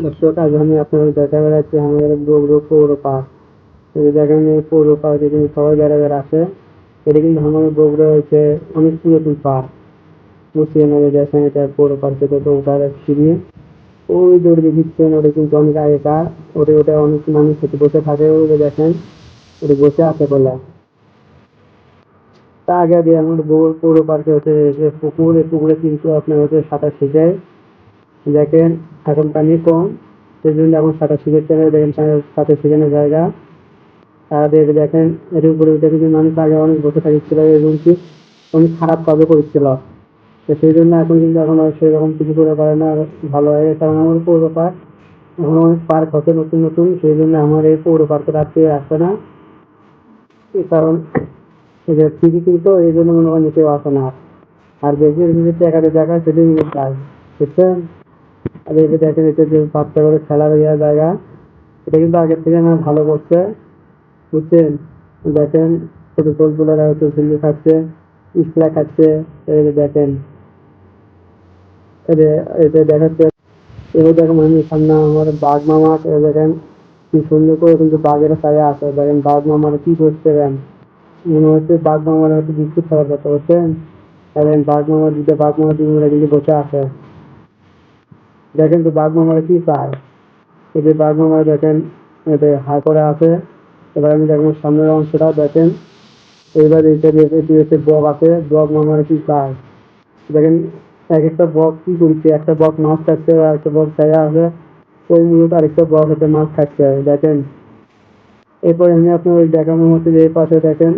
দর্শক, আজ আমি আপনাদের দেখাতে যাচ্ছি আমাদের বগুড়া পৌর পার্ক। এই যে দেখেন, এই পৌর পার্কে কিন্তু সবাই বেড়াতে আসে। এটা কিন্তু আমাদের বগুড়া হচ্ছে অনেক পুরাতন পার্ক। মুসলিম দেখেন, এটা পৌর পার্কে তো ওটার সিঁড়ি ওই দৌড়ে দিচ্ছেন, ওটা কিন্তু অনেক আগেকার। ওটা অনেক মানুষ হচ্ছে বসে থাকে, ওই যে দেখেন ওটা বসে আছে বলে। তা আগে দিয়ে আমাদের পৌর পার্কে হচ্ছে যে পুকুর, এই পুকুরে কিন্তু আপনার হচ্ছে সাঁতার শিখায়। দেখেন এখন পানি কম, সেই জন্য এখন সাঁতার শিখেছে। দেখেন সাঁতার শেখানোর জায়গা। আর দেখেন এর উপরে উঠে কিন্তু মানুষ আগে অনেক বসে থাকছিল এবং কি অনেক খারাপ কাজও করছিল। তো সেই জন্য এখন কিন্তু এখন আর সেরকম কিছু করে পারে না, ভালো হয়ে গেছে। কারণ আমার পৌর পার্ক এখন অনেক পার্ক হচ্ছে নতুন নতুন, সেই জন্য আমার এই পৌর পার্কে রাত্রে আসে না। এই কারণ এই যে ফ্রি কিন্তু এই জন্য মনে করেন কেউ আসে না। আর বেশি যদি টাকাতে জায়গা সেটাই কিন্তু চাই, বুঝছেন। আর এই যে দেখেন, এটা যে বাচ্চাগুলো খেলার জায়গা, এটা কিন্তু আগের থেকে না ভালো করছে, বুঝছেন। দেখেন ছোট ছোটগুলোরা হচ্ছে ঝিল্লি খাচ্ছে, ইসলা খাচ্ছে। এই যে দেখেন, এই যে এটা দেখাচ্ছে। এবার দেখেন আমি সামনে আমার বাঘ মামা, দেখেন কি সুন্দর করে কিন্তু বাঘের ছায়া আছে। দেখেন বাঘ মামার কি করছে, দেখেন মনে হচ্ছে বাঘ মামার হচ্ছে বিস্কুট খাওয়ার কথা, বুঝছেন। দেখেন বাঘ মামা দুজনে কিন্তু বসে আছে। দেখেন তো বাঘ মামারা কি চায়। এই যে বাঘ মামা দেখেন এতে হাঁ করে আছে। এবার আমি দেখেন সামনের অংশটা দেখেন। এইবার এটি হচ্ছে বক আছে, বক মামারা কি চায়। দেখেন এক একটা বক কি করছে, একটা বক মাছ খাচ্ছে আর একটা বক ছায়া আছে। ওই মুহূর্তে আরেকটা বক হচ্ছে মাছ খাচ্ছে, দেখেন। এরপরে আমি আপনার ওই দেখানোর মতো যে এই পাশে দেখেন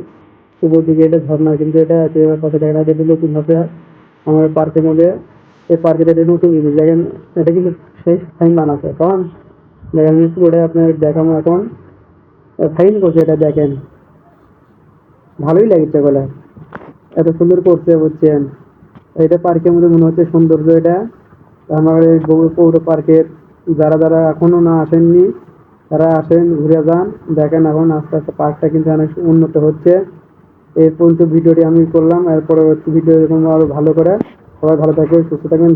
উপর দিকে এটা ঝর্ণা, কিন্তু এটা আছে এবার পাশে দেখেন এটা নতুন ভাবে আমার পার্কের মধ্যে। এই পার্কের এটা নতুন জিনিস দেখেন, এটা কিন্তু সেই ফাইন বানাচ্ছে। কারণ দেখেন ওটা আপনার দেখানো এখন ফাইন করছে, এটা দেখেন ভালোই লাগছে বলে, এত সুন্দর করছে, বুঝছেন। এটা পার্কের মধ্যে মনে হচ্ছে সৌন্দর্য এটা। আমার এই পৌর পার্কের যারা যারা এখনো না আসেননি, তারা আসেন, ঘুরে যান, দেখেন। এখন আস্তে আস্তে পার্কটা কিন্তু অনেক উন্নত হচ্ছে। এই পর্যন্ত ভিডিওটি আমি করলাম, এর পরবর্তী ভিডিও এরকম আরো ভালো করে। সবাই ভালো থাকবেন, সুস্থ থাকবেন।